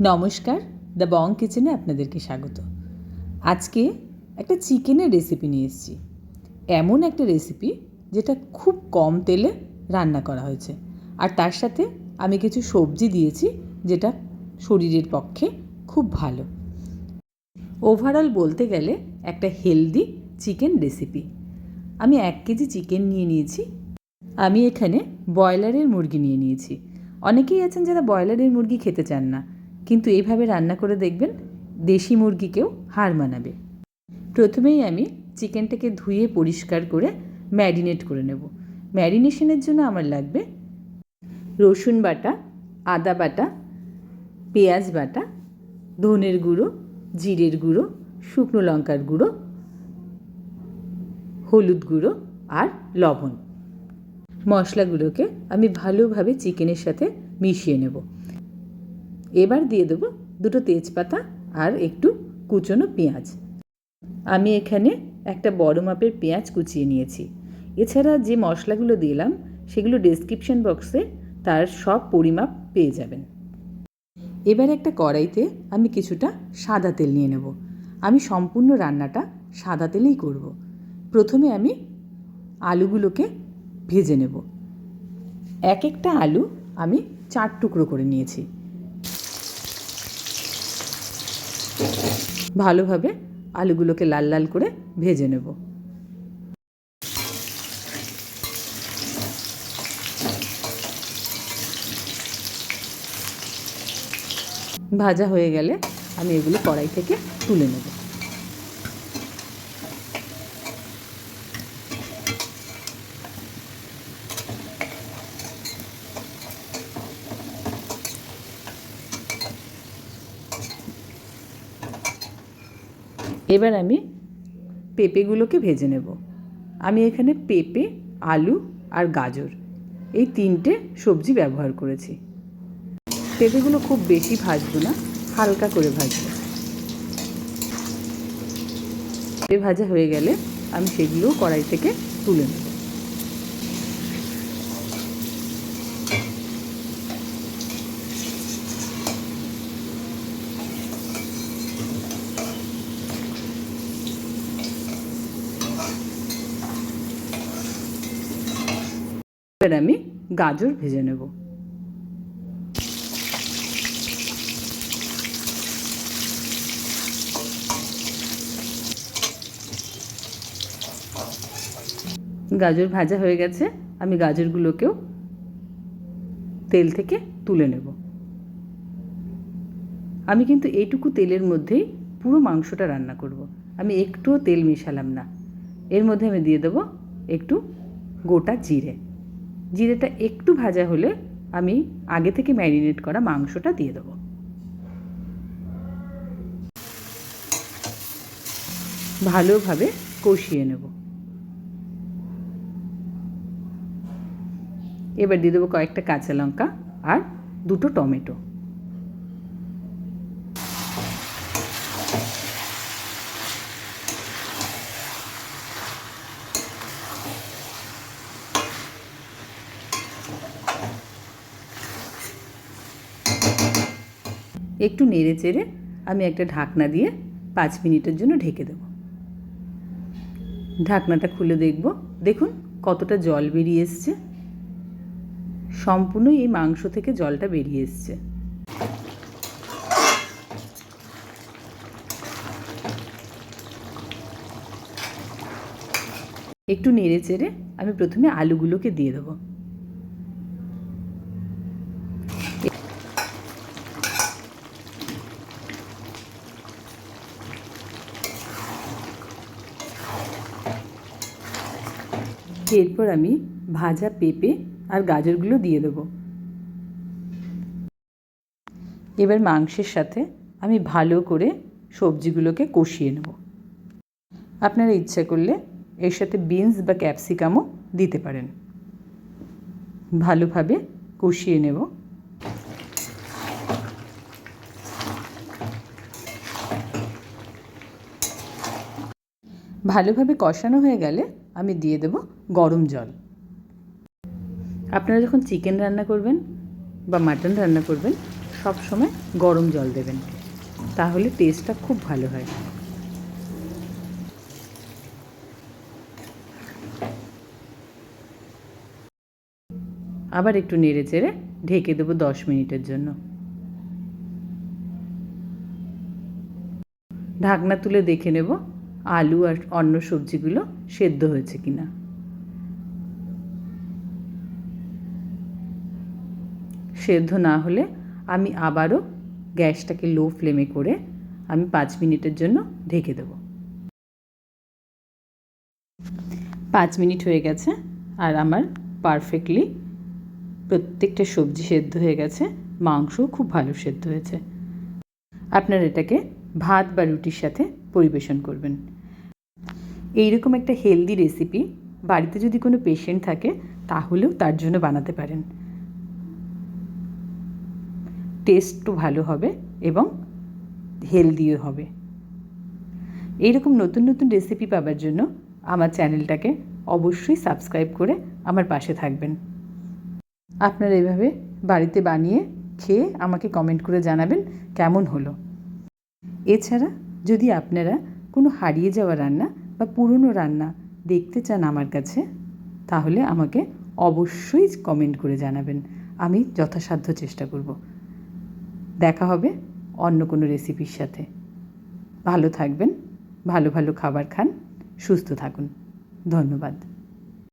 নমস্কার, the Bong কিচেনে আপনাদেরকে স্বাগত। আজকে একটা চিকেনের রেসিপি নিয়ে এসেছি। এমন একটা রেসিপি যেটা খুব কম তেলে রান্না করা হয়েছে, আর তার সাথে আমি কিছু সবজি দিয়েছি যেটা শরীরের পক্ষে খুব ভালো। ওভারঅল বলতে গেলে একটা হেলদি চিকেন রেসিপি। আমি 1 কেজি চিকেন নিয়ে নিয়েছি। আমি এখানে ব্রয়লারের মুরগি নিয়ে নিয়েছি। অনেকেই আছেন যারা ব্রয়লারের মুরগি খেতে চান না, কিন্তু এইভাবে রান্না করে দেখবেন দেশি মুরগিকেও হার মানাবে। প্রথমেই আমি চিকেনটাকে ধুয়ে পরিষ্কার করে ম্যারিনেট করে নেব। ম্যারিনেশনের জন্য আমার লাগবে রসুন বাটা, আদা বাটা, পেঁয়াজ বাটা, ধনের গুঁড়ো, জিরের গুঁড়ো, শুকনো লঙ্কার গুঁড়ো, হলুদ গুঁড়ো আর লবণ। মশলাগুলোকে আমি ভালোভাবে চিকেনের সাথে মিশিয়ে নেব। এবার দিয়ে দেবো 2 তেজপাতা আর একটু কুচনো পেঁয়াজ। আমি এখানে একটা বড় মাপের পেঁয়াজ কুচিয়ে নিয়েছি। এছাড়া যে মশলাগুলো দিলাম সেগুলো ডেসক্রিপশন বক্সে তার সব পরিমাপ পেয়ে যাবেন। এবার একটা কড়াইতে আমি কিছুটা সাদা তেল নিয়ে নেব। আমি সম্পূর্ণ রান্নাটা সাদা তেলেই করব। প্রথমে আমি আলুগুলোকে ভেজে নেব। এক একটা আলু আমি 4 টুকরো করে নিয়েছি। ভালোভাবে আলুগুলোকে লাল লাল করে ভেজে নেব। ভাজা হয়ে গেলে আমি এগুলো কড়াই থেকে তুলে নেব। এবার আমি পেঁপেগুলোকে ভেজে নেব। আমি এখানে পেঁপে, আলু আর গাজর এই 3টে সবজি ব্যবহার করেছি। পেঁপেগুলো খুব বেশি ভাজবো না, হালকা করে ভাজবো। পেঁপে ভাজা হয়ে গেলে আমি সেগুলোও কড়াই থেকে তুলে নেব। এবার আমি গাজর ভেজে নেব। গাজর ভাজা হয়ে গেছে, আমি গাজরগুলোকেও তেল থেকে তুলে নেব। আমি কিন্তু এইটুকু তেলের মধ্যেই পুরো মাংসটা রান্না করব। আমি একটুও তেল মেশালাম না। এর মধ্যে আমি দিয়ে দেবো একটু গোটা জিরে। জিরেটা একটু ভাজা হলে আমি আগে থেকে ম্যারিনেট করা মাংসটা দিয়ে দেবো। ভালোভাবে কষিয়ে নেব। এবার দিয়ে দেবো কয়েকটা কাঁচা লঙ্কা আর 2টো টমেটো। একটু নেড়ে চেড়ে আমি একটা ঢাকনা দিয়ে 5 মিনিটের জন্য ঢেকে দেব। ঢাকনাটা খুলে দেখব, দেখুন কতটা জল বেরিয়ে এসছে। সম্পূর্ণ এই মাংস থেকে জলটা বেরিয়ে এসছে। একটু নেড়ে চেড়ে আমি প্রথমে আলুগুলোকে দিয়ে দেবো। এরপর আমি ভাজা পেঁপে আর গাজরগুলো দিয়ে দেবো। এবার মাংসের সাথে আমি ভালো করে সবজিগুলোকে কষিয়ে নেব। আপনারা ইচ্ছা করলে এর সাথে বিনস বা ক্যাপসিকামও দিতে পারেন। ভালোভাবে কষিয়ে নেব। ভালোভাবে কষানো হয়ে গেলে আমি দিয়ে দেব গরম জল। আপনারা যখন চিকেন রান্না করবেন বা মাটন রান্না করবেন সব সময় গরম জল দেবেন, তাহলে টেস্টটা খুব ভালো হয়। আবার একটু নেড়ে চেড়ে ঢেকে দেবো 10 মিনিটের জন্য। ঢাকনা তুলে দেখে নেব আলু আর অন্য সবজিগুলো সেদ্ধ হয়েছে কিনা। সেদ্ধ না হলে আমি আবারও গ্যাসটাকে লো ফ্লেমে করে আমি 5 মিনিটের জন্য ঢেকে দেব। 5 মিনিট হয়ে গেছে আর আমার পারফেক্টলি প্রত্যেকটা সবজি সেদ্ধ হয়ে গেছে, মাংসও খুব ভালো সেদ্ধ হয়েছে। আপনারা এটাকে ভাত বা রুটির সাথে পরিবেশন করবেন। এইরকম একটা হেলদি রেসিপি বাড়িতে যদি কোনো পেশেন্ট থাকে তাহলেও তার জন্য বানাতে পারেন। টেস্টও ভালো হবে এবং হেলদিও হবে। এইরকম নতুন নতুন রেসিপি পাবার জন্য আমার চ্যানেলটাকে অবশ্যই সাবস্ক্রাইব করে আমার পাশে থাকবেন। আপনারা এভাবে বাড়িতে বানিয়ে খেয়ে আমাকে কমেন্ট করে জানাবেন কেমন হলো। এছাড়া যদি আপনারা কোনো হারিয়ে যাওয়া রান্না বা পুরনো রান্না দেখতে চান আমার কাছে, তাহলে আমাকে অবশ্যই কমেন্ট করে জানাবেন, আমি যথাসাধ্য চেষ্টা করব। দেখা হবে অন্য কোনো রেসিপির সাথে। ভালো থাকবেন, ভালো ভালো খাবার খান, সুস্থ থাকুন। ধন্যবাদ।